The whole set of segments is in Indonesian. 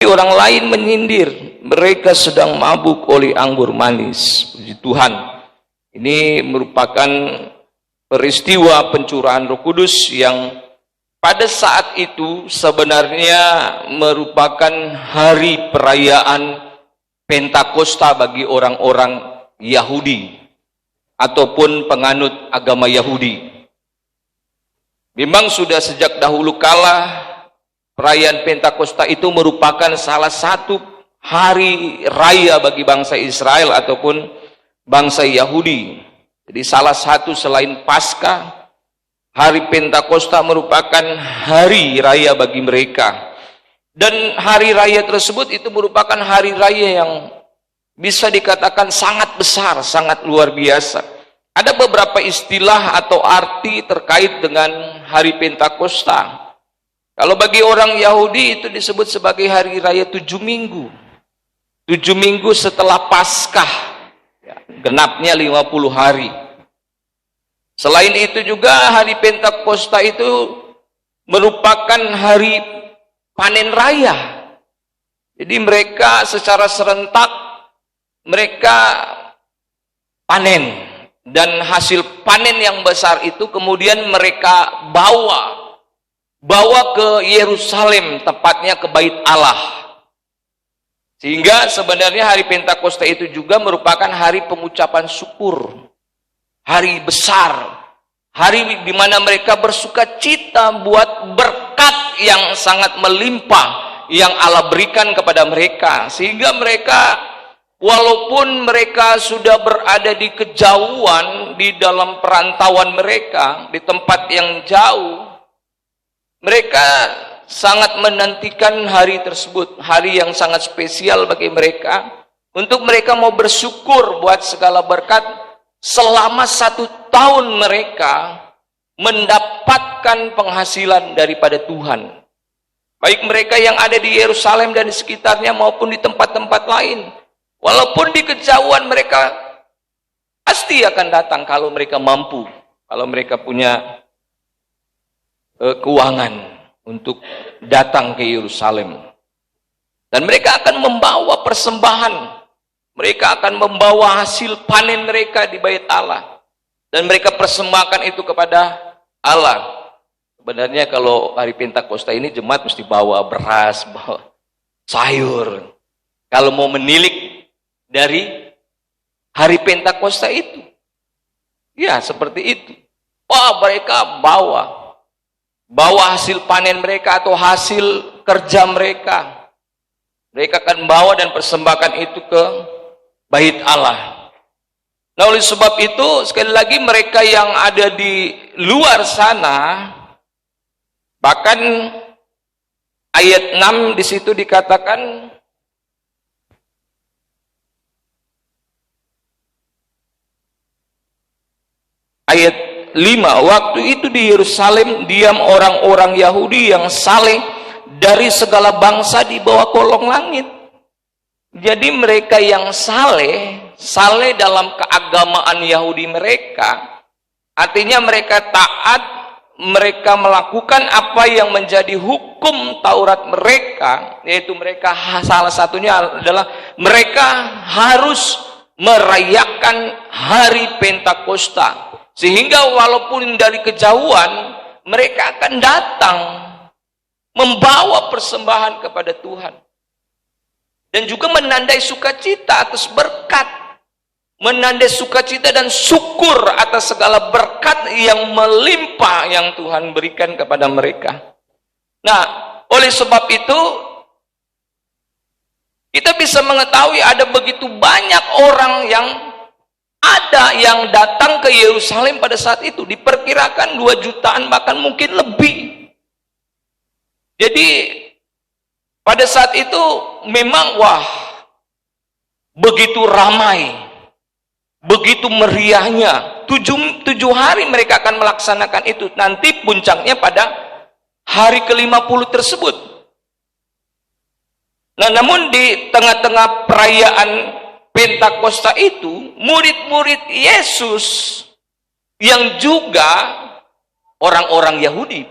orang lain menyindir, mereka sedang mabuk oleh anggur manis. Puji Tuhan. Ini merupakan peristiwa pencurahan Roh Kudus yang pada saat itu sebenarnya merupakan hari perayaan Pentakosta bagi orang-orang Yahudi ataupun penganut agama Yahudi. Memang sudah sejak dahulu kala perayaan Pentakosta itu merupakan salah satu hari raya bagi bangsa Israel ataupun bangsa Yahudi. Jadi salah satu selain Paskah, hari Pentakosta merupakan hari raya bagi mereka. Dan hari raya tersebut itu merupakan hari raya yang bisa dikatakan sangat besar, sangat luar biasa. Ada beberapa istilah atau arti terkait dengan hari Pentakosta. Kalau bagi orang Yahudi itu disebut sebagai hari raya 7 minggu. 7 minggu setelah Paskah. Genapnya 50 hari. Selain itu juga hari Pentakosta itu merupakan hari panen raya. Jadi mereka secara serentak mereka panen, dan hasil panen yang besar itu kemudian mereka bawa ke Yerusalem, tepatnya ke Bait Allah. Sehingga sebenarnya hari Pentakosta itu juga merupakan hari pengucapan syukur, hari besar, hari di mana mereka bersuka cita buat berkat yang sangat melimpah yang Allah berikan kepada mereka, sehingga mereka walaupun mereka sudah berada di kejauhan, di dalam perantauan mereka, di tempat yang jauh, mereka sangat menantikan hari tersebut, hari yang sangat spesial bagi mereka, untuk mereka mau bersyukur buat segala berkat selama 1 tahun mereka mendapatkan penghasilan daripada Tuhan. Baik mereka yang ada di Yerusalem dan di sekitarnya maupun di tempat-tempat lain. Walaupun di kejauhan mereka pasti akan datang kalau mereka mampu, kalau mereka punya keuangan untuk datang ke Yerusalem. Dan mereka akan membawa persembahan, mereka akan membawa hasil panen mereka di Bait Allah, dan mereka persembahkan itu kepada Allah. Sebenarnya kalau hari Pentakosta ini jemaat mesti bawa beras, bawa sayur. Kalau mau menilik dari hari Pentakosta itu, ya seperti itu. Wah, mereka bawa hasil panen mereka atau hasil kerja mereka. Mereka akan bawa dan persembahkan itu ke Bait Allah. Nah, oleh sebab itu sekali lagi mereka yang ada di luar sana, bahkan ayat 6 di situ dikatakan, ayat 5, waktu itu di Yerusalem diam orang-orang Yahudi yang saleh dari segala bangsa di bawah kolong langit. Jadi mereka yang saleh dalam keagamaan Yahudi mereka, artinya mereka taat, mereka melakukan apa yang menjadi hukum Taurat mereka, yaitu mereka salah satunya adalah mereka harus merayakan hari Pentakosta. Sehingga walaupun dari kejauhan, mereka akan datang membawa persembahan kepada Tuhan. Dan juga menandai sukacita atas berkat. Menandai sukacita dan syukur atas segala berkat yang melimpah yang Tuhan berikan kepada mereka. Nah, oleh sebab itu, kita bisa mengetahui ada begitu banyak orang yang datang ke Yerusalem pada saat itu. Diperkirakan 2 jutaan bahkan mungkin lebih. Jadi pada saat itu memang begitu ramai, begitu meriahnya. 7 hari mereka akan melaksanakan itu. Nanti puncaknya pada hari ke-50 tersebut. Nah, namun di tengah-tengah perayaan Pentakosta itu, murid-murid Yesus yang juga orang-orang Yahudi.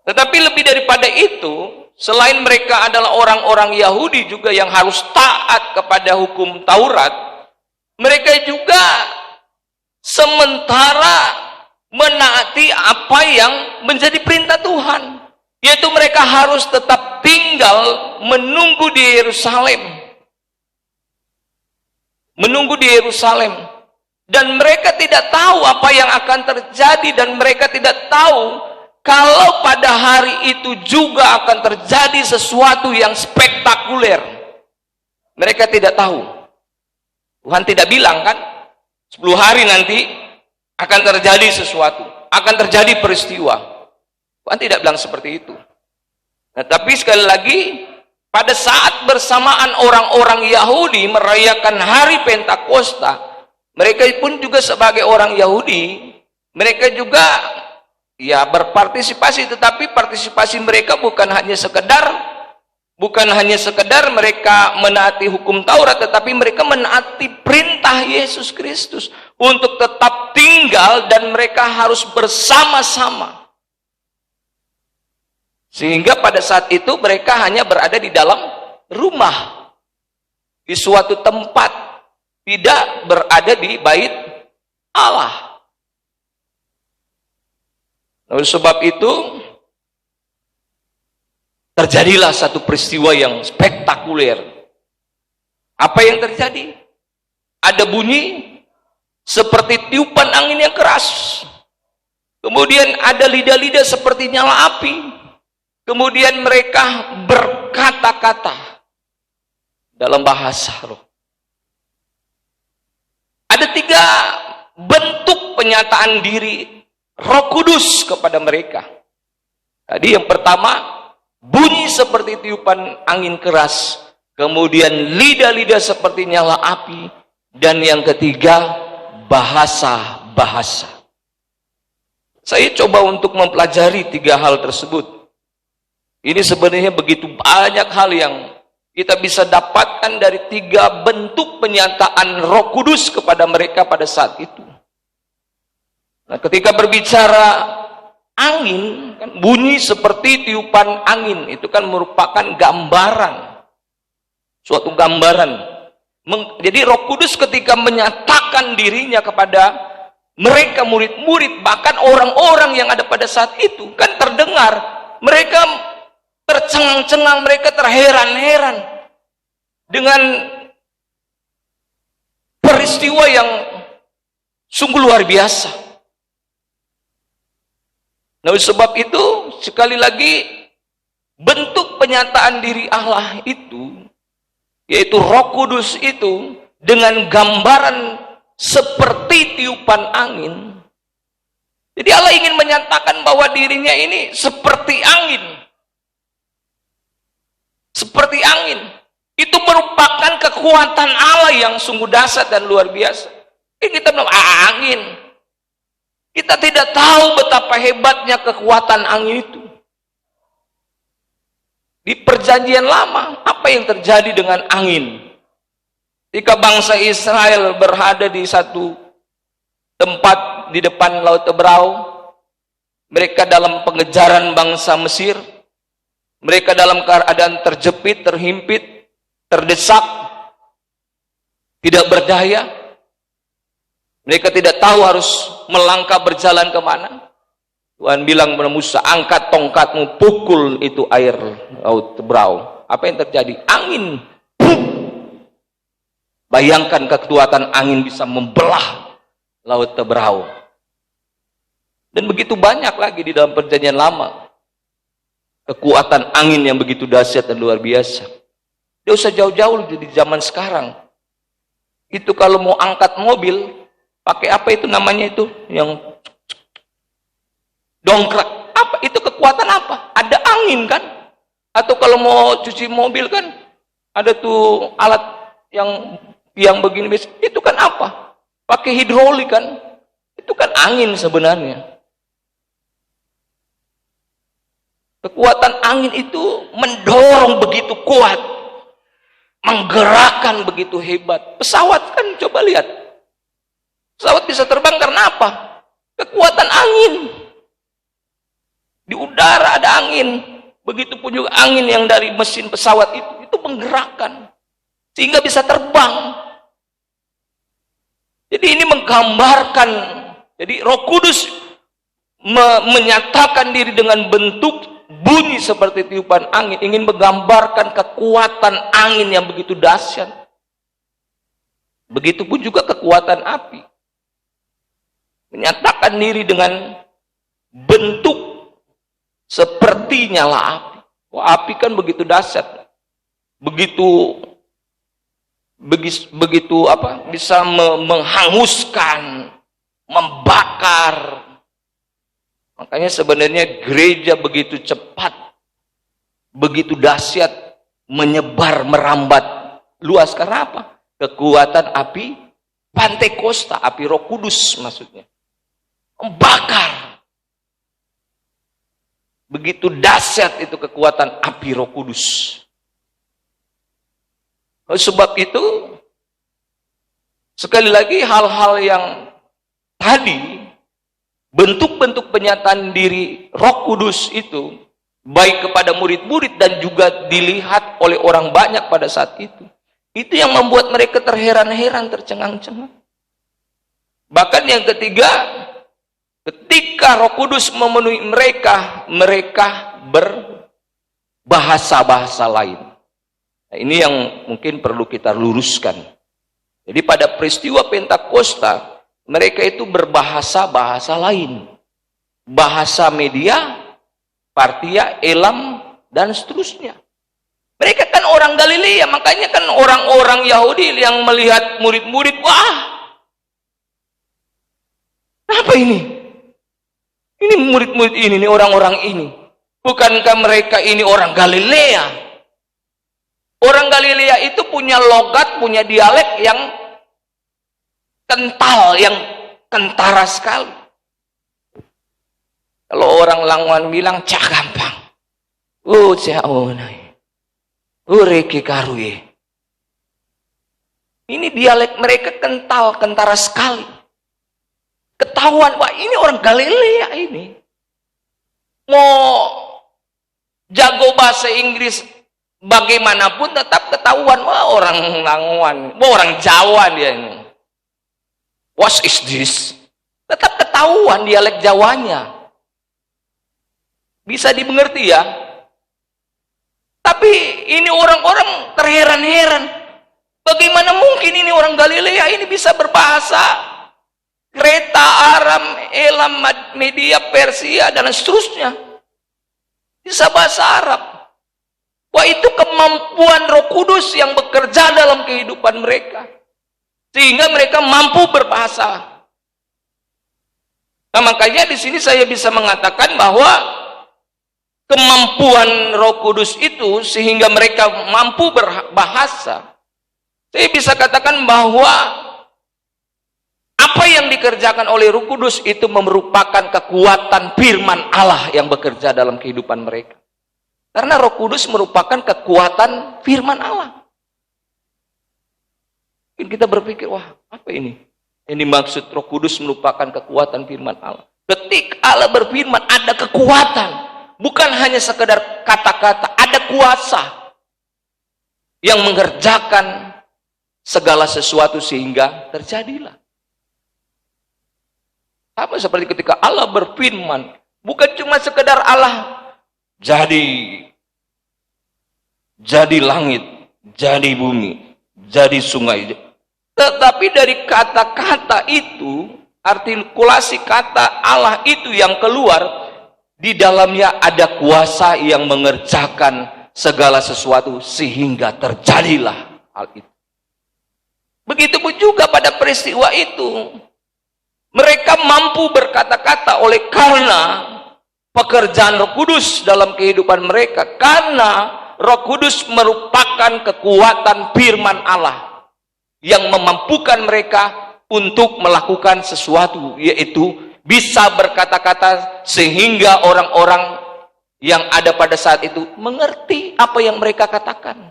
Tetapi lebih daripada itu, selain mereka adalah orang-orang Yahudi juga yang harus taat kepada hukum Taurat, mereka juga sementara menaati apa yang menjadi perintah Tuhan, yaitu mereka harus tetap tinggal menunggu di Yerusalem. Menunggu di Yerusalem. Dan mereka tidak tahu apa yang akan terjadi, dan mereka tidak tahu kalau pada hari itu juga akan terjadi sesuatu yang spektakuler. Mereka tidak tahu. Tuhan tidak bilang kan, 10 hari nanti akan terjadi sesuatu, akan terjadi peristiwa. Tuhan tidak bilang seperti itu. Nah, tapi sekali lagi, pada saat bersamaan orang-orang Yahudi merayakan hari Pentakosta, mereka pun juga sebagai orang Yahudi, mereka juga ya berpartisipasi, tetapi partisipasi mereka bukan hanya sekedar mereka menaati hukum Taurat, tetapi mereka menaati perintah Yesus Kristus untuk tetap tinggal, dan mereka harus bersama-sama. Sehingga pada saat itu mereka hanya berada di dalam rumah, di suatu tempat, tidak berada di bait Allah. Oleh sebab itu terjadilah satu peristiwa yang spektakuler. Apa yang terjadi? Ada bunyi seperti tiupan angin yang keras. Kemudian ada lidah-lidah seperti nyala api. Kemudian mereka berkata-kata dalam bahasa roh. Ada 3 bentuk penyataan diri Roh Kudus kepada mereka. Tadi yang pertama, bunyi seperti tiupan angin keras. Kemudian lidah-lidah seperti nyala api. Dan yang ketiga, bahasa-bahasa. Saya coba untuk mempelajari 3 hal tersebut. Ini sebenarnya begitu banyak hal yang kita bisa dapatkan dari 3 bentuk penyataan Roh Kudus kepada mereka pada saat itu. Nah, ketika berbicara angin, kan bunyi seperti tiupan angin, itu kan merupakan gambaran, suatu gambaran. Jadi Roh Kudus ketika menyatakan dirinya kepada mereka murid-murid, bahkan orang-orang yang ada pada saat itu, kan terdengar, mereka tercengang-cengang, mereka terheran-heran dengan peristiwa yang sungguh luar biasa. Nah, sebab itu sekali lagi bentuk penyataan diri Allah itu, yaitu Roh Kudus itu, dengan gambaran seperti tiupan angin. Jadi Allah ingin menyatakan bahwa dirinya ini seperti angin. Seperti angin. Itu merupakan kekuatan Allah yang sungguh dahsyat dan luar biasa. Kita bilang angin. Kita tidak tahu betapa hebatnya kekuatan angin itu. Di perjanjian lama, apa yang terjadi dengan angin? Ketika bangsa Israel berada di satu tempat di depan Laut Tebrau, mereka dalam pengejaran bangsa Mesir, mereka dalam keadaan terjepit, terhimpit, terdesak, tidak berdaya. Mereka tidak tahu harus melangkah berjalan kemana. Tuhan bilang kepada Musa, angkat tongkatmu, pukul itu air Laut Tebrau. Apa yang terjadi? Angin. Bayangkan kekuatan angin bisa membelah Laut Tebrau. Dan begitu banyak lagi di dalam perjanjian lama. Kekuatan angin yang begitu dahsyat dan luar biasa. Dia usah jauh-jauh di zaman sekarang. Itu kalau mau angkat mobil, pakai apa itu namanya itu? Yang dongkrak. Apa? Itu kekuatan apa? Ada angin kan? Atau kalau mau cuci mobil kan, ada tuh alat yang begini. Itu kan apa? Pakai hidrolik kan? Itu kan angin sebenarnya. Kekuatan angin itu mendorong begitu kuat, menggerakkan begitu hebat. Pesawat kan coba lihat, pesawat bisa terbang karena apa? Kekuatan angin. Di udara ada angin, Begitupun juga angin yang dari mesin pesawat itu menggerakkan sehingga bisa terbang. Jadi ini menggambarkan, jadi Roh Kudus menyatakan diri dengan bentuk bunyi seperti tiupan angin, ingin menggambarkan kekuatan angin yang begitu dahsyat. Begitupun juga kekuatan api, menyatakan diri dengan bentuk seperti nyala api. Wah, api kan begitu dahsyat, begitu bisa menghanguskan, membakar. Makanya sebenarnya gereja begitu cepat, begitu dahsyat, menyebar, merambat luas. Karena apa? Kekuatan api Pantekosta, api Roh Kudus maksudnya. Membakar. Begitu dahsyat itu kekuatan api Roh Kudus. Sebab itu, sekali lagi hal-hal yang tadi, bentuk-bentuk penyataan diri Roh Kudus itu, baik kepada murid-murid dan juga dilihat oleh orang banyak pada saat itu yang membuat mereka terheran-heran, tercengang-cengang. Bahkan yang ketiga, ketika Roh Kudus memenuhi mereka, mereka berbahasa-bahasa lain. Nah, ini yang mungkin perlu kita luruskan. Jadi pada peristiwa Pentakosta, mereka itu berbahasa-bahasa lain. Bahasa Media, Partia, Elam, dan seterusnya. Mereka kan orang Galilea, makanya kan orang-orang Yahudi yang melihat murid-murid, wah, apa ini? Ini murid-murid ini, orang-orang ini. Bukankah mereka ini orang Galilea? Orang Galilea itu punya logat, punya dialek yang kental, yang kentara sekali. Kalau orang Langwan bilang, cak gampang. Reki karuye. Ini dialek mereka kental, kentara sekali. Ketahuan, wah ini orang Galilea ini. Mau jago bahasa Inggris bagaimanapun tetap ketahuan, wah orang Langwan, wah orang Jawa dia ini. What is this? Tetap ketahuan dialek Jawanya. Bisa dimengerti ya. Tapi ini orang-orang terheran-heran. Bagaimana mungkin ini orang Galilea ini bisa berbahasa Kreta, Aram, Elam, Media, Persia, dan seterusnya. Bisa bahasa Arab. Wah, itu kemampuan Roh Kudus yang bekerja dalam kehidupan mereka. Sehingga mereka mampu berbahasa. Nah, makanya di sini saya bisa mengatakan bahwa kemampuan Roh Kudus itu sehingga mereka mampu berbahasa. Saya bisa katakan bahwa apa yang dikerjakan oleh Roh Kudus itu merupakan kekuatan firman Allah yang bekerja dalam kehidupan mereka. Karena Roh Kudus merupakan kekuatan firman Allah. Mungkin kita berpikir, wah apa ini? Ini maksud Roh Kudus merupakan kekuatan firman Allah. Ketika Allah berfirman ada kekuatan. Bukan hanya sekedar kata-kata, ada kuasa yang mengerjakan segala sesuatu sehingga terjadilah. Sama seperti ketika Allah berfirman, bukan cuma sekedar Allah jadi langit, jadi bumi, jadi sungai. Tetapi dari kata-kata itu, artikulasi kata Allah itu yang keluar, di dalamnya ada kuasa yang mengerjakan segala sesuatu sehingga terjadilah hal itu. Begitupun juga pada peristiwa itu. Mereka mampu berkata-kata oleh karena pekerjaan Roh Kudus dalam kehidupan mereka. Karena Roh Kudus merupakan kekuatan firman Allah yang memampukan mereka untuk melakukan sesuatu, yaitu bisa berkata-kata sehingga orang-orang yang ada pada saat itu mengerti apa yang mereka katakan.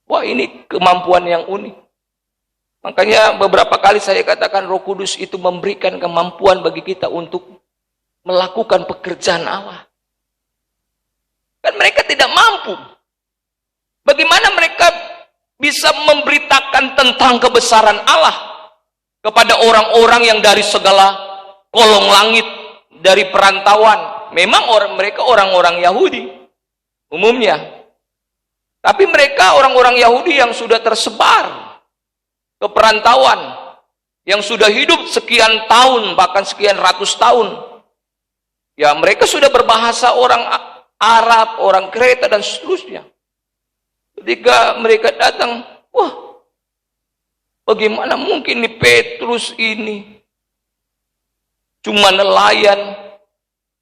Wah, ini kemampuan yang unik. Makanya beberapa kali saya katakan Roh Kudus itu memberikan kemampuan bagi kita untuk melakukan pekerjaan Allah. Kan mereka tidak mampu. Bagaimana mereka bisa memberitakan tentang kebesaran Allah kepada orang-orang yang dari segala kolong langit, dari perantauan. Memang mereka orang-orang Yahudi umumnya. Tapi mereka orang-orang Yahudi yang sudah tersebar ke perantauan, yang sudah hidup sekian tahun, bahkan sekian ratus tahun. Ya, mereka sudah berbahasa orang Arab, orang Kreta, dan seterusnya. Ketika mereka datang, wah, bagaimana mungkin nih Petrus ini cuma nelayan,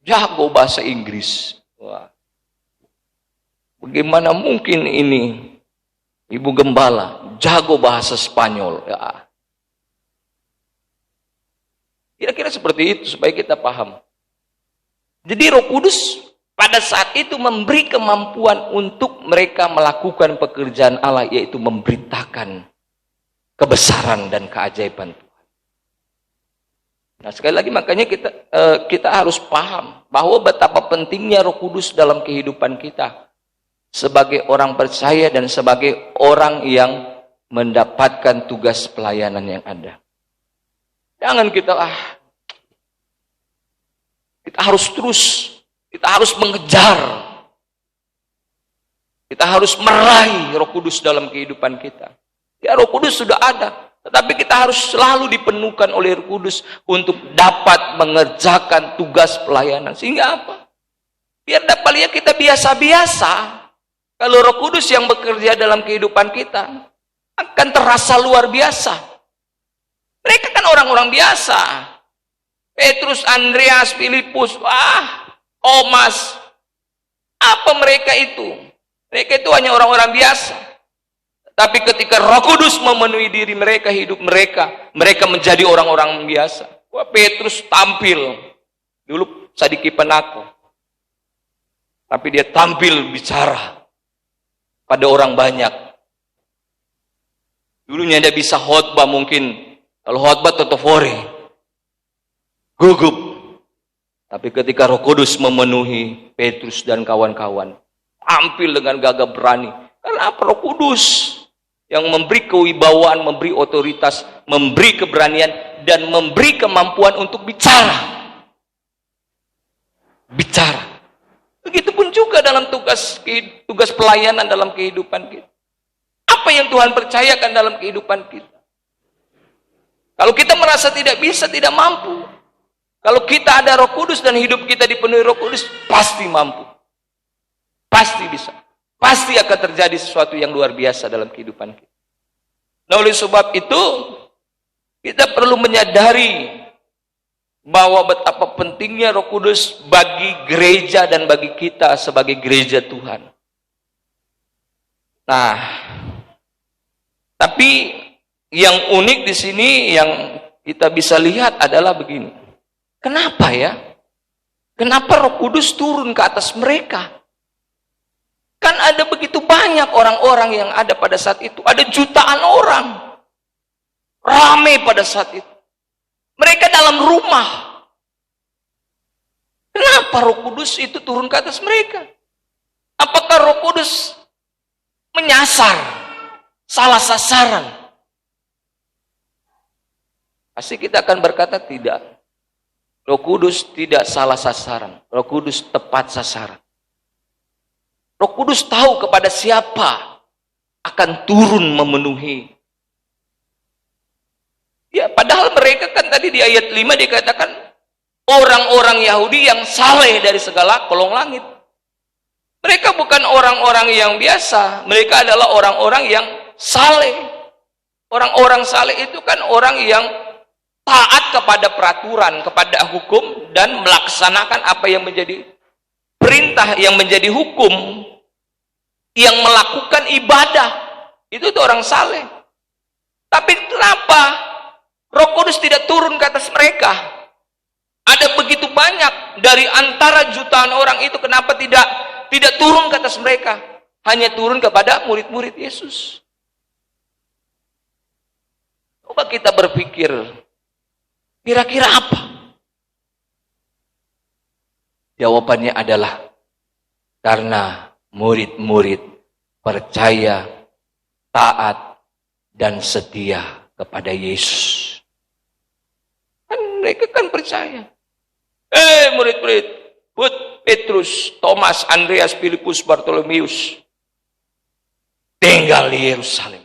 jago bahasa Inggris. Wah, bagaimana mungkin ini Ibu Gembala jago bahasa Spanyol. Ya. Kira-kira seperti itu supaya kita paham. Jadi Roh Kudus pada saat itu memberi kemampuan untuk mereka melakukan pekerjaan Allah, yaitu memberitakan kebesaran dan keajaiban Tuhan. Nah, sekali lagi makanya kita harus paham bahwa betapa pentingnya Roh Kudus dalam kehidupan kita sebagai orang percaya dan sebagai orang yang mendapatkan tugas pelayanan yang ada. Jangan kita harus terus, kita harus mengejar, kita harus meraih Roh Kudus dalam kehidupan kita. Ya, Roh Kudus sudah ada, tetapi kita harus selalu dipenuhkan oleh Roh Kudus untuk dapat mengerjakan tugas pelayanan. Sehingga apa? Biar dapat lihat kita biasa-biasa. Kalau Roh Kudus yang bekerja dalam kehidupan kita akan terasa luar biasa. Mereka kan orang-orang biasa. Petrus, Andreas, Filipus, Thomas. Apa mereka itu? Mereka itu hanya orang-orang biasa. Tapi ketika Roh Kudus memenuhi diri mereka, hidup mereka, mereka menjadi orang-orang biasa. Wah, Petrus tampil. Dulu sadikipan aku. Tapi dia tampil bicara pada orang banyak. Dulunya dia bisa khotbah mungkin. Kalau khotbah totofore, gugup. Tapi ketika Roh Kudus memenuhi Petrus dan kawan-kawan, tampil dengan gagah berani. Karena apa? Roh Kudus yang memberi kewibawaan, memberi otoritas, memberi keberanian, dan memberi kemampuan untuk bicara. Bicara. Begitupun juga dalam tugas pelayanan dalam kehidupan kita. Apa yang Tuhan percayakan dalam kehidupan kita? Kalau kita merasa tidak bisa, tidak mampu. Kalau kita ada Roh Kudus dan hidup kita dipenuhi Roh Kudus, pasti mampu. Pasti bisa. Pasti akan terjadi sesuatu yang luar biasa dalam kehidupan kita. Nah, oleh sebab itu, kita perlu menyadari bahwa betapa pentingnya Roh Kudus bagi gereja dan bagi kita sebagai gereja Tuhan. Nah, tapi yang unik di sini yang kita bisa lihat adalah begini. Kenapa ya? Kenapa Roh Kudus turun ke atas mereka? Kan ada begitu banyak orang-orang yang ada pada saat itu. Ada jutaan orang. Ramai pada saat itu. Mereka dalam rumah. Kenapa Roh Kudus itu turun ke atas mereka? Apakah Roh Kudus menyasar? Salah sasaran? Pasti kita akan berkata tidak. Roh Kudus tidak salah sasaran. Roh Kudus tepat sasaran. Roh Kudus tahu kepada siapa akan turun memenuhi. Ya, padahal mereka kan tadi di ayat 5 dikatakan orang-orang Yahudi yang saleh dari segala kolong langit. Mereka bukan orang-orang yang biasa. Mereka adalah orang-orang yang saleh. Orang-orang saleh itu kan orang yang taat kepada peraturan, kepada hukum, dan melaksanakan apa yang menjadi perintah, yang menjadi hukum, yang melakukan ibadah. Itu tuh orang saleh. Tapi kenapa Roh Kudus tidak turun ke atas mereka? Ada begitu banyak dari antara jutaan orang itu, kenapa tidak turun ke atas mereka? Hanya turun kepada murid-murid Yesus. Coba kita berpikir, kira-kira apa? Jawabannya adalah Karena murid-murid percaya, taat, dan setia kepada Yesus. Kan mereka kan percaya. Murid-murid, Petrus, Thomas, Andreas, Filipus, Bartolomeus, tinggal di Yerusalem.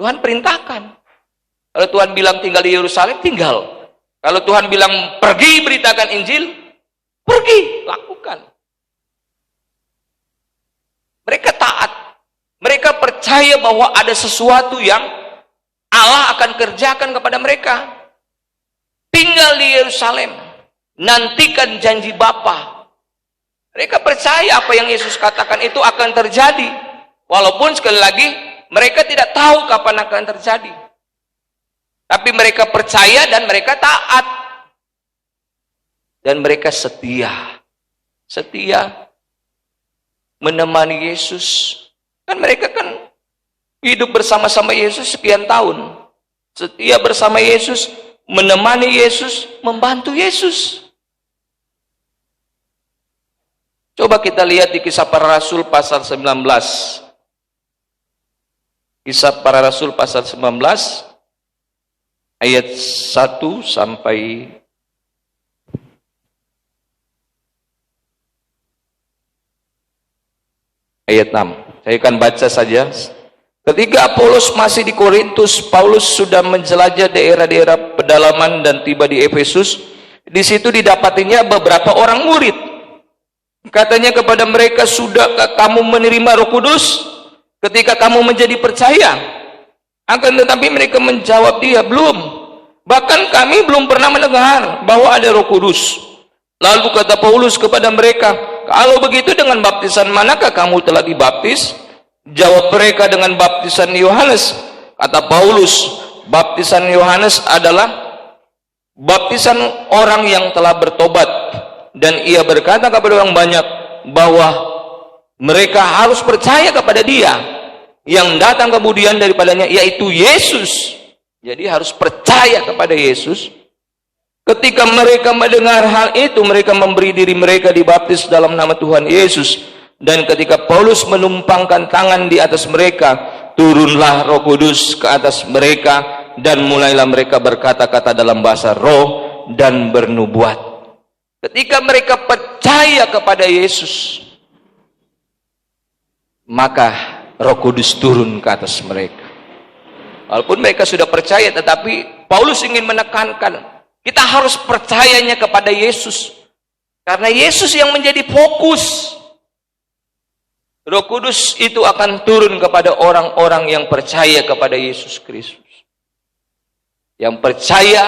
Tuhan perintahkan. Kalau Tuhan bilang tinggal di Yerusalem, tinggal. Kalau Tuhan bilang pergi beritakan Injil, pergi, lakukan. Mereka taat. Mereka percaya bahwa ada sesuatu yang Allah akan kerjakan kepada mereka. Tinggal di Yerusalem. Nantikan janji Bapa. Mereka percaya apa yang Yesus katakan itu akan terjadi. Walaupun sekali lagi mereka tidak tahu kapan akan terjadi. Tapi mereka percaya dan mereka taat. Dan mereka setia. Setia menemani Yesus. Kan mereka kan hidup bersama-sama Yesus sekian tahun. Setia bersama Yesus, menemani Yesus, membantu Yesus. Coba kita lihat di Kisah Para Rasul pasal 19. Kisah Para Rasul pasal 19 ayat 1 sampai ayat 6. Saya akan baca saja. Ketika Apolos masih di Korintus, Paulus sudah menjelajah daerah-daerah pedalaman dan tiba di Efesus. Di situ didapatinya beberapa orang murid. Katanya kepada mereka, "Sudahkah kamu menerima Roh Kudus ketika kamu menjadi percaya?" Akan tetapi mereka menjawab dia, "Belum. Bahkan kami belum pernah mendengar bahwa ada Roh Kudus." Lalu kata Paulus kepada mereka, "Kalau begitu dengan baptisan manakah kamu telah dibaptis?" Jawab mereka, "Dengan baptisan Yohanes." Kata Paulus, "Baptisan Yohanes adalah baptisan orang yang telah bertobat." Dan ia berkata kepada orang banyak bahwa mereka harus percaya kepada dia yang datang kemudian daripadanya, yaitu Yesus. Jadi harus percaya kepada Yesus. Ketika mereka mendengar hal itu, mereka memberi diri mereka dibaptis dalam nama Tuhan Yesus. Dan ketika Paulus menumpangkan tangan di atas mereka, turunlah Roh Kudus ke atas mereka, dan mulailah mereka berkata-kata dalam bahasa roh dan bernubuat. Ketika mereka percaya kepada Yesus, maka Roh Kudus turun ke atas mereka. Walaupun mereka sudah percaya, tetapi Paulus ingin menekankan, kita harus percayanya kepada Yesus. Karena Yesus yang menjadi fokus. Roh Kudus itu akan turun kepada orang-orang yang percaya kepada Yesus Kristus. Yang percaya,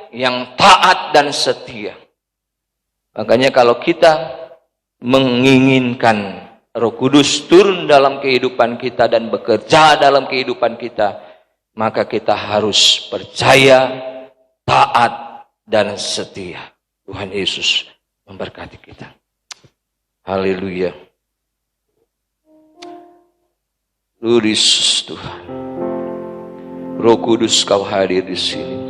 yang taat dan setia. Makanya kalau kita menginginkan Roh Kudus turun dalam kehidupan kita dan bekerja dalam kehidupan kita, maka kita harus percaya, taat, dan setia. Tuhan Yesus memberkati kita. Haleluya. Tuhan, Roh Kudus kau hadir di sini.